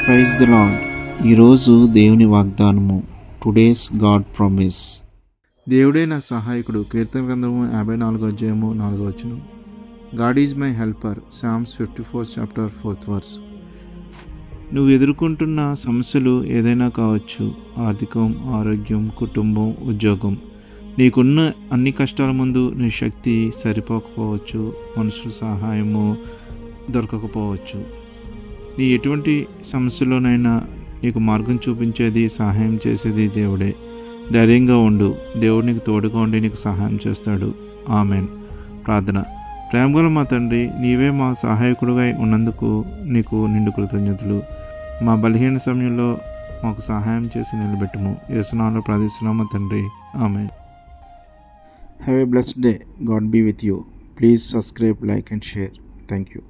Praise the lord. ఈరోజు దేవుని వాగ్దానము. Today's God promise. దేవుడే నా సహాయకుడు. కీర్తన గ్రంథము 54 అధ్యాయము 4 వచనం. God is my helper. Psalms 54 chapter 4th verse. నువ్వు ఎదుర్కొంటున్న సమస్యలు ఏదైనా కావచ్చు. ఆర్థికం, ఆరోగ్యం, కుటుంబం, ఉద్యోగం. నీకున్న అన్ని కష్టాల ముందు నీ శక్తి సరిపోకపోవచ్చు. మనుషుల సహాయము దొరకకపోవచ్చు. నీ ఎటువంటి సమస్యలోనైనా నీకు మార్గం చూపించేది, సహాయం చేసేది దేవుడే. ధైర్యంగా ఉండు. దేవుడు నీకు తోడుగా ఉండి నీకు సహాయం చేస్తాడు. ఆమెన్. ప్రార్థన. ప్రేమగల మా తండ్రి, నీవే మా సహాయకుడుగా ఉన్నందుకు నీకు నిండు కృతజ్ఞతలు. మా బలహీన సమయంలో మాకు సహాయం చేసి నిలబెట్టుము. యేసు నామములో ప్రార్థిస్తున్నాము తండ్రి. Amen. Have a blessed day. God be with you. Please subscribe, like and share. Thank you.